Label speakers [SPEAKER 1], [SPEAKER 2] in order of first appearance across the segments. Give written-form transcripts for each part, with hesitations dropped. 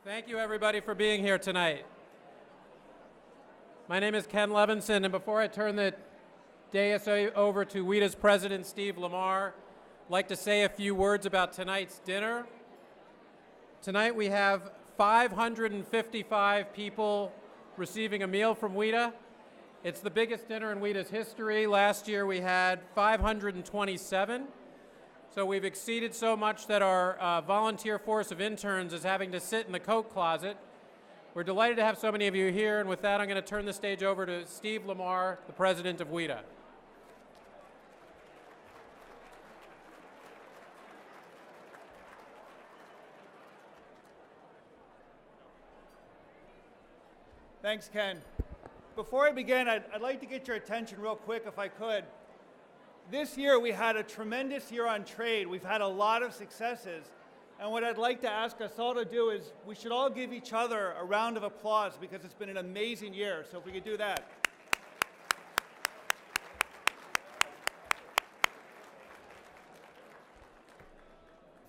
[SPEAKER 1] Thank you, everybody, for being here tonight. My name is Ken Levinson, and before I turn the dais over to WITA's president, Steve Lamar, I'd like to say a few words about tonight's dinner. Tonight we have 555 people receiving a meal from WITA. It's the biggest dinner in WITA's history. Last year we had 527. So we've exceeded so much that our volunteer force of interns is having to sit in the coat closet. We're delighted to have so many of you here, and with that I'm going to turn the stage over to Steve Lamar, the president of WITA.
[SPEAKER 2] Thanks, Ken. Before I begin, I'd like to get your attention real quick, if I could. This year, we had a tremendous year on trade. We've had a lot of successes. And what I'd like to ask us all to do is we should all give each other a round of applause because it's been an amazing year. So if we could do that.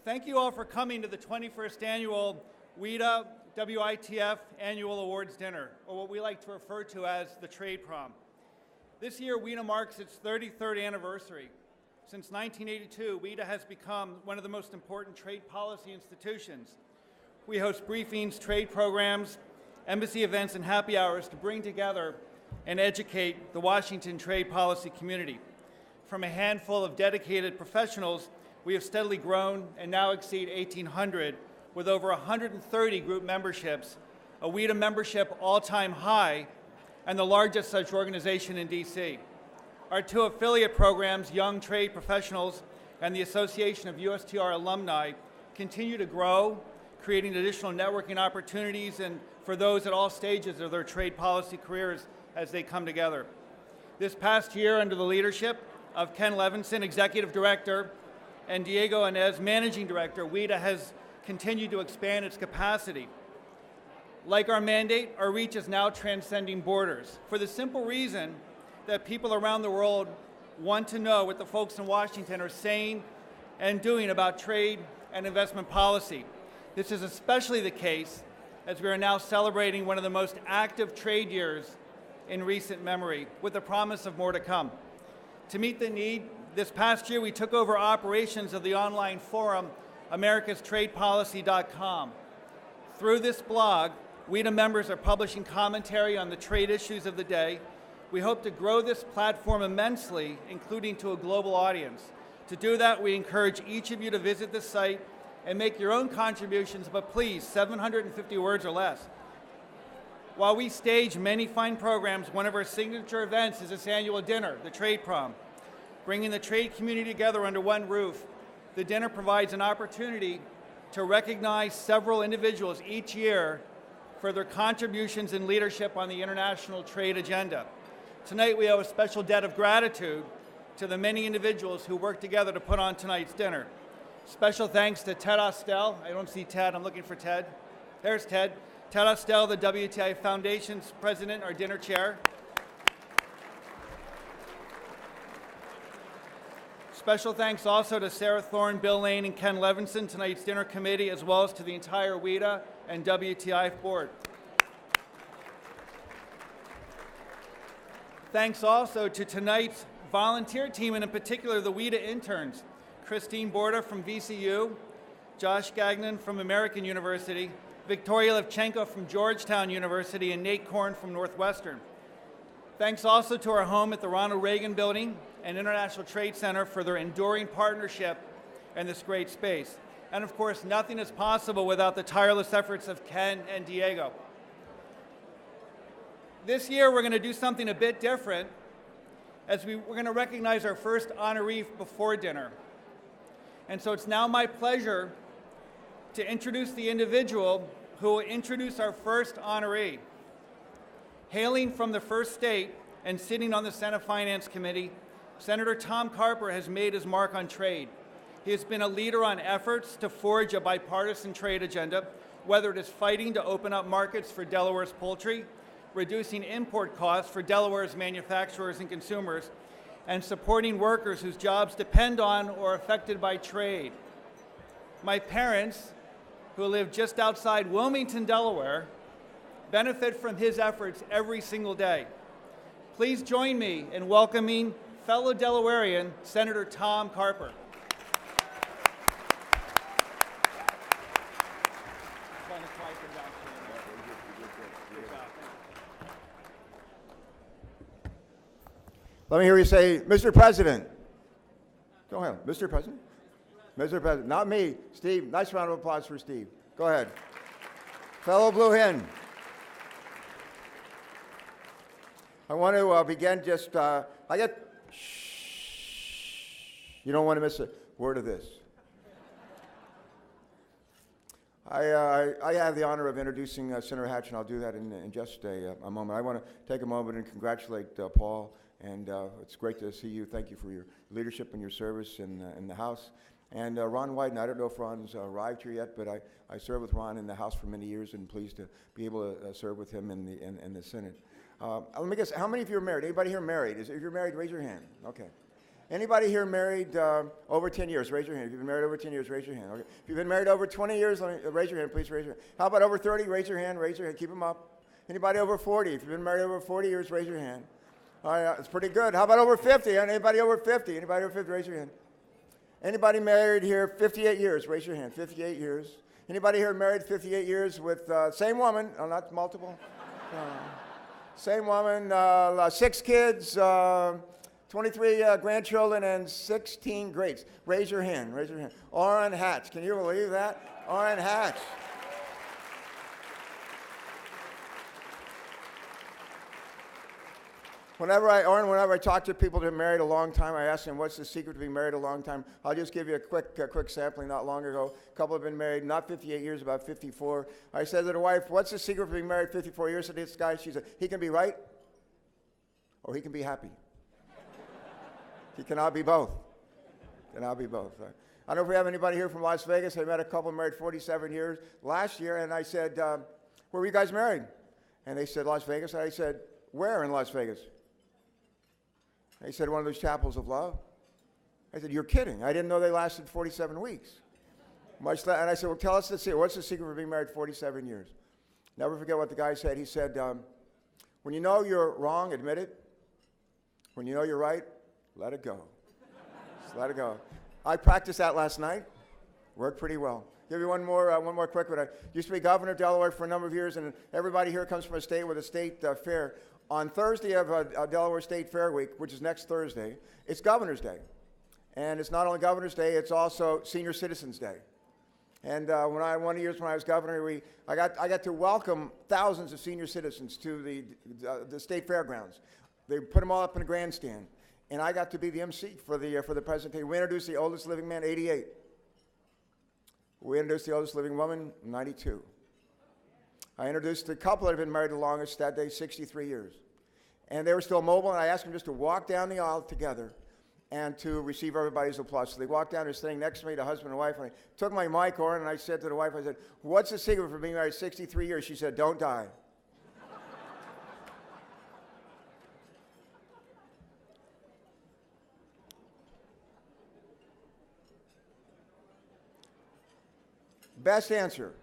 [SPEAKER 2] Thank you all for coming to the 21st annual WITA WITF Annual Awards Dinner, or what we like to refer to as the Trade Prom. This year, WITA marks its 33rd anniversary. Since 1982, WITA has become one of the most important trade policy institutions. We host briefings, trade programs, embassy events, and happy hours to bring together and educate the Washington trade policy community. From a handful of dedicated professionals, we have steadily grown and now exceed 1,800 with over 130 group memberships, a WITA membership all-time high, and the largest such organization in DC. Our two affiliate programs, Young Trade Professionals and the Association of USTR Alumni, continue to grow, creating additional networking opportunities and for those at all stages of their trade policy careers as they come together. This past year, under the leadership of Ken Levinson, Executive Director, and Diego Inez, Managing Director, WITA has continued to expand its capacity. Like our mandate, our reach is now transcending borders for the simple reason that people around the world want to know what the folks in Washington are saying and doing about trade and investment policy. This is especially the case as we are now celebrating one of the most active trade years in recent memory, with the promise of more to come. To meet the need, this past year we took over operations of the online forum, americastradepolicy.com. Through this blog, WITA members are publishing commentary on the trade issues of the day. We hope to grow this platform immensely, including to a global audience. To do that, we encourage each of you to visit the site and make your own contributions, but please, 750 words or less. While we stage many fine programs, one of our signature events is this annual dinner, the Trade Prom. Bringing the trade community together under one roof, the dinner provides an opportunity to recognize several individuals each year for their contributions and leadership on the international trade agenda. Tonight we owe a special debt of gratitude to the many individuals who worked together to put on tonight's dinner. Special thanks to Ted Ostel. I don't see Ted, I'm looking for Ted. There's Ted. Ted Ostel, the WTI Foundation's president, our dinner chair. Special thanks also to Sarah Thorne, Bill Lane, and Ken Levinson, tonight's dinner committee, as well as to the entire WITA and WTI board. Thanks also to tonight's volunteer team, and in particular the WITA interns, Christine Borda from VCU, Josh Gagnon from American University, Victoria Levchenko from Georgetown University, and Nate Korn from Northwestern. Thanks also to our home at the Ronald Reagan Building and International Trade Center for their enduring partnership in this great space. And of course, nothing is possible without the tireless efforts of Ken and Diego. This year, we're going to do something a bit different, as we're going to recognize our first honoree before dinner. And so it's now my pleasure to introduce the individual who will introduce our first honoree. Hailing from the first state and sitting on the Senate Finance Committee, Senator Tom Carper has made his mark on trade. He has been a leader on efforts to forge a bipartisan trade agenda, whether it is fighting to open up markets for Delaware's poultry, reducing import costs for Delaware's manufacturers and consumers, and supporting workers whose jobs depend on or are affected by trade. My parents who live just outside Wilmington, Delaware, benefit from his efforts every single day. Please join me in welcoming fellow Delawarean, Senator Tom Carper.
[SPEAKER 3] Let me hear you say, Mr. President. Go ahead, Mr. President. Mr. President, not me, Steve. Nice round of applause for Steve. Go ahead. Fellow Blue Hen. I want to begin shh. You don't want to miss a word of this. I have the honor of introducing Senator Hatch, and I'll do that in just a moment. I want to take a moment and congratulate Paul, and it's great to see you. Thank you for your leadership and your service in the House. And Ron Wyden, I don't know if Ron's arrived here yet, but I served with Ron in the House for many years, and pleased to be able to serve with him in the Senate. Let me guess, how many of you are married? Anybody here married? If you're married, raise your hand. Okay. Anybody here married over 10 years? Raise your hand. If you've been married over 10 years, raise your hand. Okay. If you've been married over 20 years, raise your hand. Please raise your hand. How about over 30? Raise your hand. Raise your hand. Keep them up. Anybody over 40? If you've been married over 40 years, raise your hand. All right, it's pretty good. How about over 50? Anybody over 50? Anybody over 50? Raise your hand. Anybody married here 58 years? Raise your hand. 58 years. Anybody here married 58 years with same woman? Oh, not multiple. Same woman, 6 kids, 23 grandchildren, and 16 greats. Raise your hand. Raise your hand. Orrin Hatch. Can you believe that? Orrin Hatch. Whenever I talk to people that have married a long time, I ask them, what's the secret to being married a long time? I'll just give you a quick sampling. Not long ago, a couple have been married, not 58 years, about 54. I said to the wife, what's the secret for being married 54 years to this guy? She said, he can be right or he can be happy. He cannot be both. Cannot be both. I don't know if we have anybody here from Las Vegas. I met a couple married 47 years last year, and I said, where were you guys married? And they said, Las Vegas. And I said, where in Las Vegas? He said, one of those chapels of love. I said, you're kidding. I didn't know they lasted 47 weeks. And I said, well, tell us the secret. What's the secret for being married 47 years? Never forget what the guy said. He said, when you know you're wrong, admit it. When you know you're right, let it go. Just let it go. I practiced that last night. Worked pretty well. Give you one more quick one. I used to be governor of Delaware for a number of years, and everybody here comes from a state with a state fair. On Thursday of Delaware State Fair Week, which is next Thursday, it's Governor's Day. And it's not only Governor's Day, it's also Senior Citizens Day. And one of the years when I was governor, I got to welcome thousands of senior citizens to the state fairgrounds. They put them all up in a grandstand. And I got to be the MC for the presentation. We introduced the oldest living man, 88. We introduced the oldest living woman, 92. I introduced the couple that had been married the longest that day, 63 years. And they were still mobile, and I asked them just to walk down the aisle together and to receive everybody's applause. So they walked down, they're sitting next to me, the husband and wife, and I took my mic, Orrin, and I said to the wife, I said, what's the secret for being married 63 years? She said, don't die. Best answer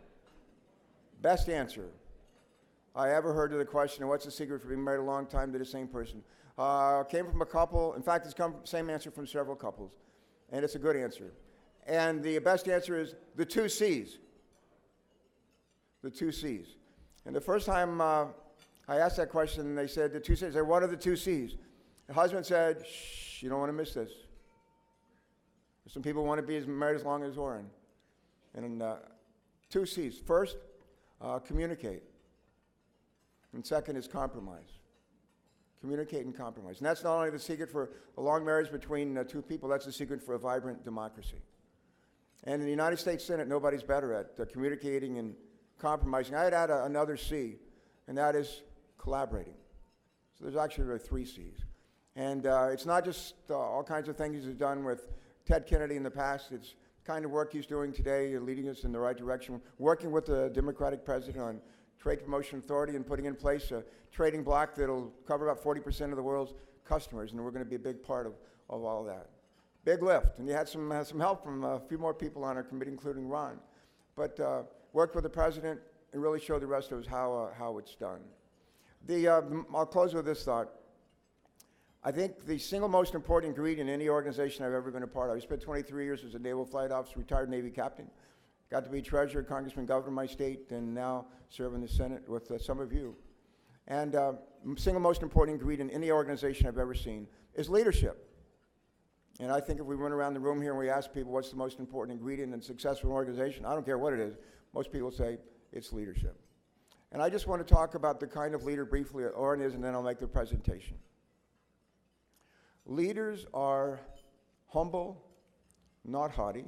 [SPEAKER 3] I ever heard to the question, what's the secret for being married a long time to the same person? Came from a couple. In fact, it's come same answer from several couples, and it's a good answer. And the best answer is the 2 C's. The 2 C's. And the first time I asked that question, they said the 2 C's. I said, what are the 2 C's? The husband said, shh, you don't want to miss this. Some people want to be married as long as Orrin. And 2 C's. First, communicate. And second is compromise. Communicate and compromise. And that's not only the secret for a long marriage between 2 people, that's the secret for a vibrant democracy. And in the United States Senate, nobody's better at communicating and compromising. I'd add another C, and that is collaborating. So there's actually really 3 C's. And it's not just all kinds of things he's done with Ted Kennedy in the past. It's the kind of work he's doing today, leading us in the right direction, working with the Democratic president on Trade Promotion Authority and putting in place a trading bloc that'll cover about 40% of the world's customers, and we're going to be a big part of all of that. Big lift, and you had some help from a few more people on our committee, including Ron. But worked with the president, and really showed the rest of us how it's done. I'll close with this thought. I think the single most important ingredient in any organization I've ever been a part of, I spent 23 years as a naval flight officer, retired Navy captain, got to be treasurer, congressman, governor of my state, and now serve in the Senate with some of you. And single most important ingredient in any organization I've ever seen is leadership. And I think if we run around the room here and we ask people what's the most important ingredient in a successful organization, I don't care what it is, most people say it's leadership. And I just want to talk about the kind of leader briefly that Orrin is, and then I'll make the presentation. Leaders are humble, not haughty.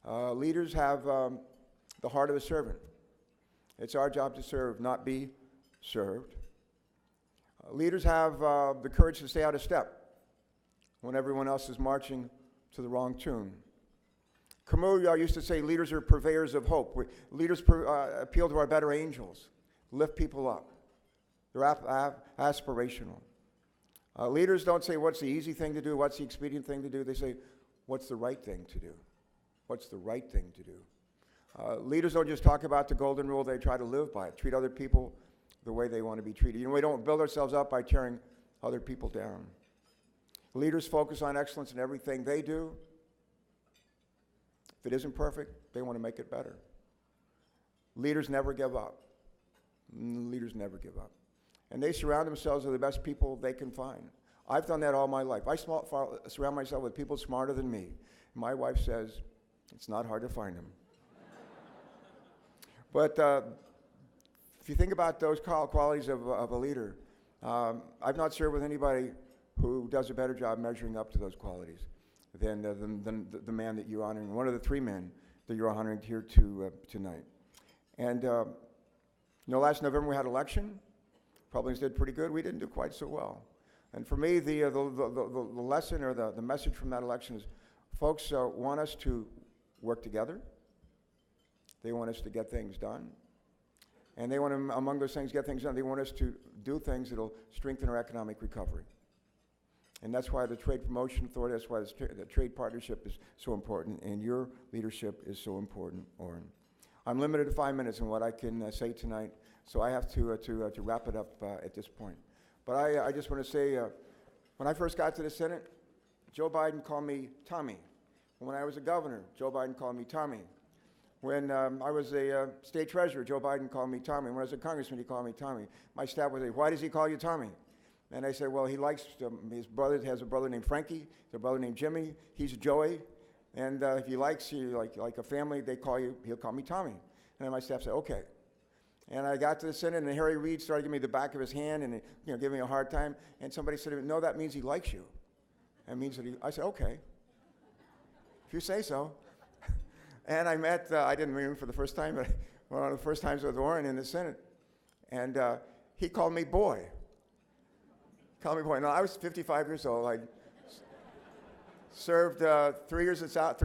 [SPEAKER 3] Leaders have the heart of a servant. It's our job to serve, not be served. Leaders have the courage to stay out of step when everyone else is marching to the wrong tune. Camus used to say leaders are purveyors of hope. Leaders appeal to our better angels, lift people up. They're aspirational. Leaders don't say what's the easy thing to do, what's the expedient thing to do. They say what's the right thing to do. What's the right thing to do. Leaders don't just talk about the golden rule, they try to live by it. Treat other people the way they want to be treated. You know, we don't build ourselves up by tearing other people down. Leaders focus on excellence in everything they do. If it isn't perfect, they want to make it better. Leaders never give up. Leaders never give up. And they surround themselves with the best people they can find. I've done that all my life. I surround myself with people smarter than me. My wife says, it's not hard to find them. But if you think about those qualities of a leader, I've not served with anybody who does a better job measuring up to those qualities than the man that you're honoring, one of the three men that you're honoring here tonight. And last November we had an election. Republicans did pretty good. We didn't do quite so well. And for me, the lesson or the message from that election is folks want us to work together. They want us to get things done. And they want to, among those things, get things done. They want us to do things that will strengthen our economic recovery. And that's why the Trade Promotion Authority, that's why the trade partnership is so important, and your leadership is so important, Orrin. I'm limited to 5 minutes in what I can say tonight, so I have to wrap it up at this point. But I just want to say, when I first got to the Senate, Joe Biden called me Tommy. When I was a governor, Joe Biden called me Tommy. When I was a state treasurer, Joe Biden called me Tommy. When I was a congressman, he called me Tommy. My staff would say, why does he call you Tommy? And I said, well, he likes, his brother has a brother named Frankie, a brother named Jimmy, he's Joey, and if he likes you, like a family, he'll call me Tommy. And then my staff said, okay. And I got to the Senate, and Harry Reid started giving me the back of his hand and giving me a hard time, and somebody said to me, no, that means he likes you. That means that I said, okay, if you say so. And I met, I didn't meet him for the first time, but one of the first times with Orrin in the Senate, and he called me boy. Call me boy. No, I was 55 years old. I served 3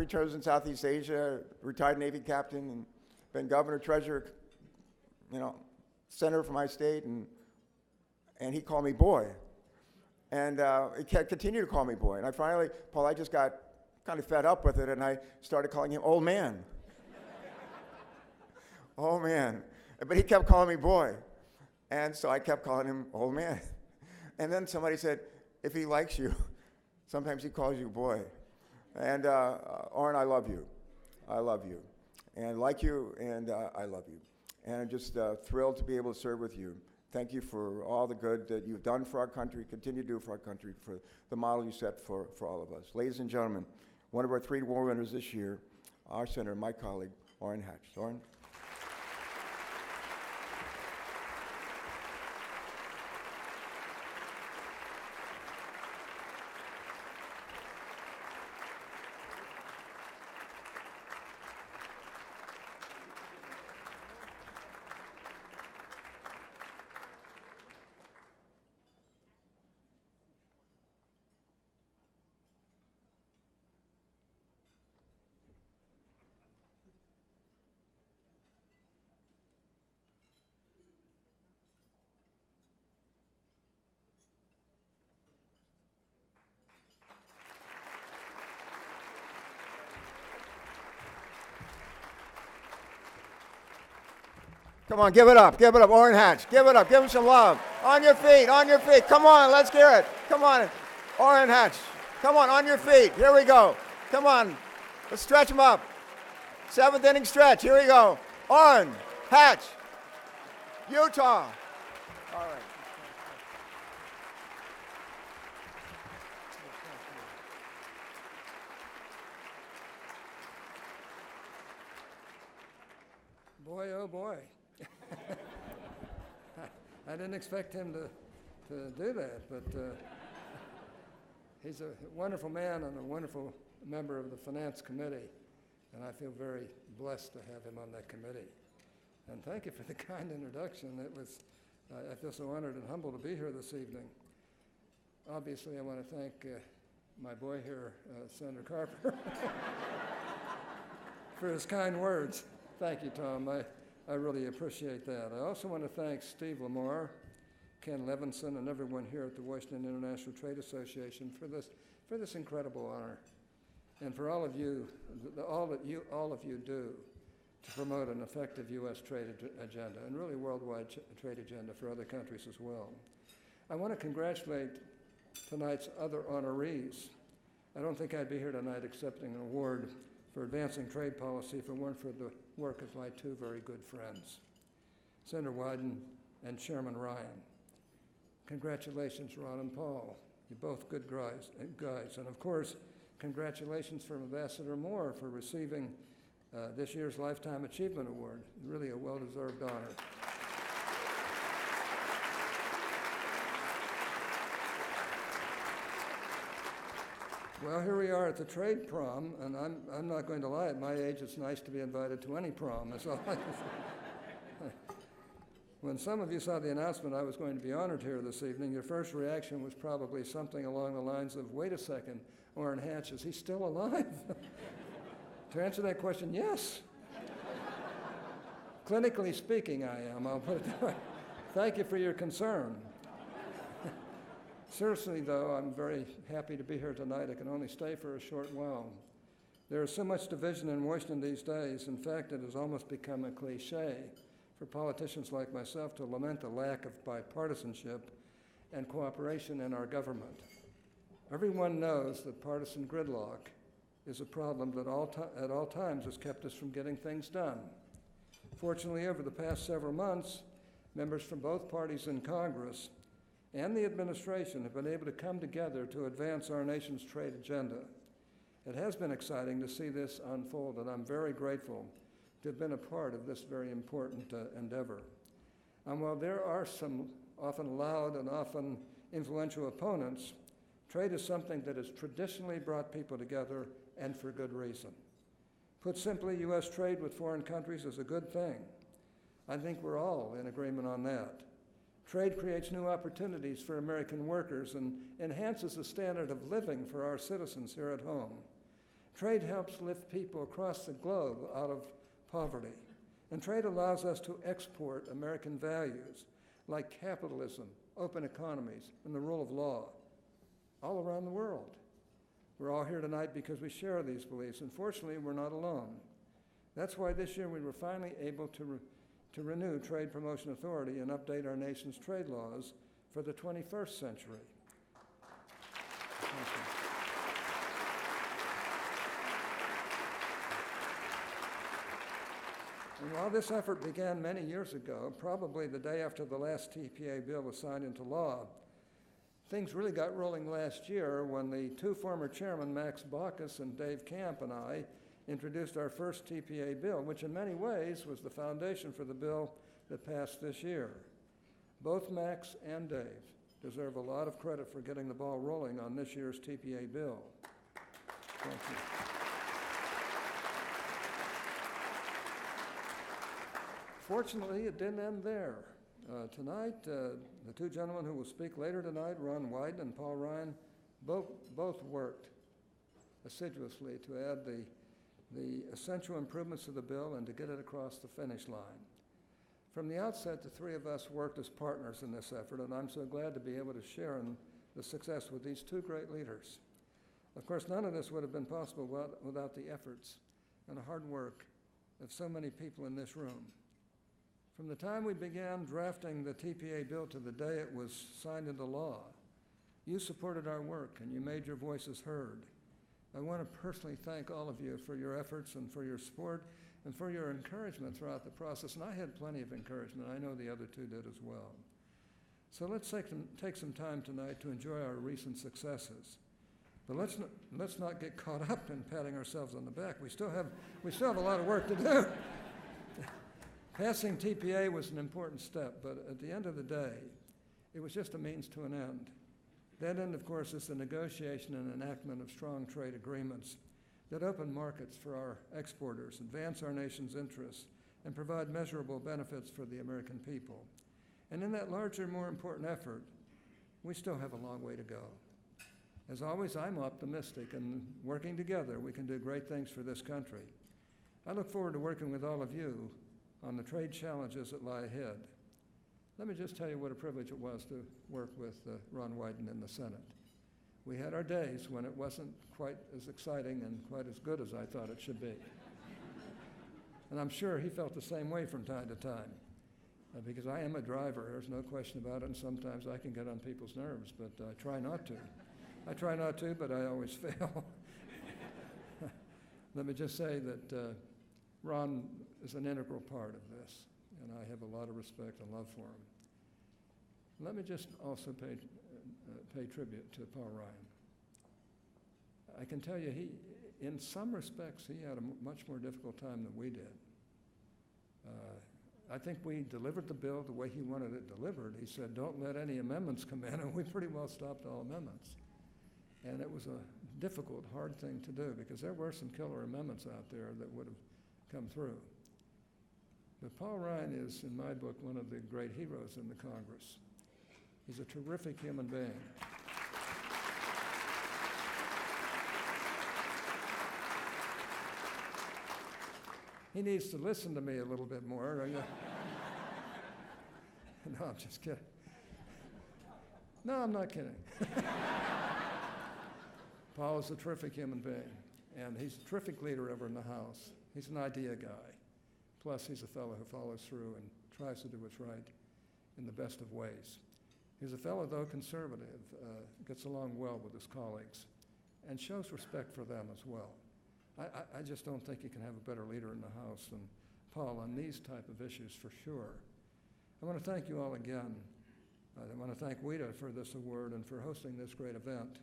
[SPEAKER 3] terms in Southeast Asia, retired Navy captain, and been governor, treasurer, senator for my state, and he called me boy. And he continued to call me boy. And I finally, Paul, I just got kind of fed up with it, and I started calling him old man. Old man. But he kept calling me boy. And so I kept calling him old man. And then somebody said, if he likes you, sometimes he calls you boy. And Orrin, I love you. I love you. And like you, and I love you. And I'm just thrilled to be able to serve with you. Thank you for all the good that you've done for our country, continue to do for our country, for the model you set for all of us. Ladies and gentlemen, one of our 3 award winners this year, our senator, my colleague, Orrin Hatch. Orrin. Come on, give it up, Orrin Hatch, give it up, give him some love. On your feet, come on, let's hear it. Come on, Orrin Hatch, come on your feet, here we go. Come on, let's stretch him up. 7th inning stretch, here we go. Orrin Hatch, Utah. All right.
[SPEAKER 4] Boy, oh boy. I didn't expect him to do that, but he's a wonderful man and a wonderful member of the Finance Committee, and I feel very blessed to have him on that committee. And thank you for the kind introduction. I feel so honored and humbled to be here this evening. Obviously, I want to thank my boy here, Senator Carper, for his kind words. Thank you, Tom. I really appreciate that. I also want to thank Steve Lamar, Ken Levinson, and everyone here at the Washington International Trade Association for this incredible honor, and for all of you do to promote an effective U.S. trade agenda, and really worldwide trade agenda for other countries as well. I want to congratulate tonight's other honorees. I don't think I'd be here tonight accepting an award for advancing trade policy if it weren't for the work of my two very good friends, Senator Wyden and Chairman Ryan. Congratulations, Ron and Paul. You're both good guys. And of course, congratulations from Ambassador Moore for receiving this year's Lifetime Achievement Award. Really a well-deserved honor. Well, here we are at the trade prom, and I'm not going to lie, at my age it's nice to be invited to any prom. That's all I can say. When some of you saw the announcement I was going to be honored here this evening, your first reaction was probably something along the lines of, wait a second, Orrin Hatch, is he still alive? To answer that question, yes. Clinically speaking, I am. I'll put it that way. Thank you for your concern. Seriously, though, I'm very happy to be here tonight. I can only stay for a short while. There is so much division in Washington these days. In fact, it has almost become a cliche for politicians like myself to lament the lack of bipartisanship and cooperation in our government. Everyone knows that partisan gridlock is a problem that at all times has kept us from getting things done. Fortunately, over the past several months, members from both parties in Congress and the administration have been able to come together to advance our nation's trade agenda. It has been exciting to see this unfold, and I'm very grateful to have been a part of this very important endeavor. And while there are some often loud and often influential opponents, trade is something that has traditionally brought people together, and for good reason. Put simply, U.S. trade with foreign countries is a good thing. I think we're all in agreement on that. Trade creates new opportunities for American workers and enhances the standard of living for our citizens here at home. Trade helps lift people across the globe out of poverty. And trade allows us to export American values like capitalism, open economies, and the rule of law all around the world. We're all here tonight because we share these beliefs, and fortunately, we're not alone. That's why this year we were finally able to renew Trade Promotion Authority and update our nation's trade laws for the 21st century. And while this effort began many years ago, probably the day after the last TPA bill was signed into law, things really got rolling last year when the two former chairmen, Max Baucus and Dave Camp, and I introduced our first TPA bill, which in many ways was the foundation for the bill that passed this year. Both Max and Dave deserve a lot of credit for getting the ball rolling on this year's TPA bill. Thank you. Fortunately, it didn't end there. Tonight, the two gentlemen who will speak later tonight, Ron Wyden and Paul Ryan, both worked assiduously to add the essential improvements to the bill and to get it across the finish line. From the outset, the three of us worked as partners in this effort, and I'm so glad to be able to share in the success with these two great leaders. Of course, none of this would have been possible without the efforts and the hard work of so many people in this room. From the time we began drafting the TPA bill to the day it was signed into law, you supported our work and you made your voices heard. I want to personally thank all of you for your efforts and for your support and for your encouragement throughout the process. And I had plenty of encouragement. I know the other two did as well. So let's take some time tonight to enjoy our recent successes. But let's not get caught up in patting ourselves on the back. We still have a lot of work to do. Passing TPA was an important step, but at the end of the day, it was just a means to an end. That end, of course, is the negotiation and enactment of strong trade agreements that open markets for our exporters, advance our nation's interests, and provide measurable benefits for the American people. And in that larger, more important effort, we still have a long way to go. As always, I'm optimistic, and working together, we can do great things for this country. I look forward to working with all of you on the trade challenges that lie ahead. Let me just tell you what a privilege it was to work with Ron Wyden in the Senate. We had our days when it wasn't quite as exciting and quite as good as I thought it should be. And I'm sure he felt the same way from time to time, because I am a driver, there's no question about it, and sometimes I can get on people's nerves, but I try not to. I try not to, but I always fail. Let me just say that Ron is an integral part of this, and I have a lot of respect and love for him. Let me just also pay tribute to Paul Ryan. I can tell you, in some respects, he had a much more difficult time than we did. I think we delivered the bill the way he wanted it delivered. He said, don't let any amendments come in, and we pretty well stopped all amendments. And it was a difficult, hard thing to do, because there were some killer amendments out there that would have come through. But Paul Ryan is, in my book, one of the great heroes in the Congress. He's a terrific human being. He needs to listen to me a little bit more. No, I'm just kidding. No, I'm not kidding. Paul is a terrific human being, and he's a terrific leader over in the House. He's an idea guy. Plus, he's a fellow who follows through and tries to do what's right in the best of ways. He's a fellow, though conservative, gets along well with his colleagues, and shows respect for them as well. I just don't think you can have a better leader in the House than Paul on these type of issues, for sure. I want to thank you all again. I want to thank WITA for this award and for hosting this great event.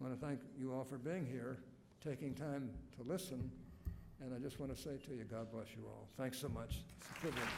[SPEAKER 4] I want to thank you all for being here, taking time to listen, and I just want to say to you, God bless you all. Thanks so much. It's a privilege.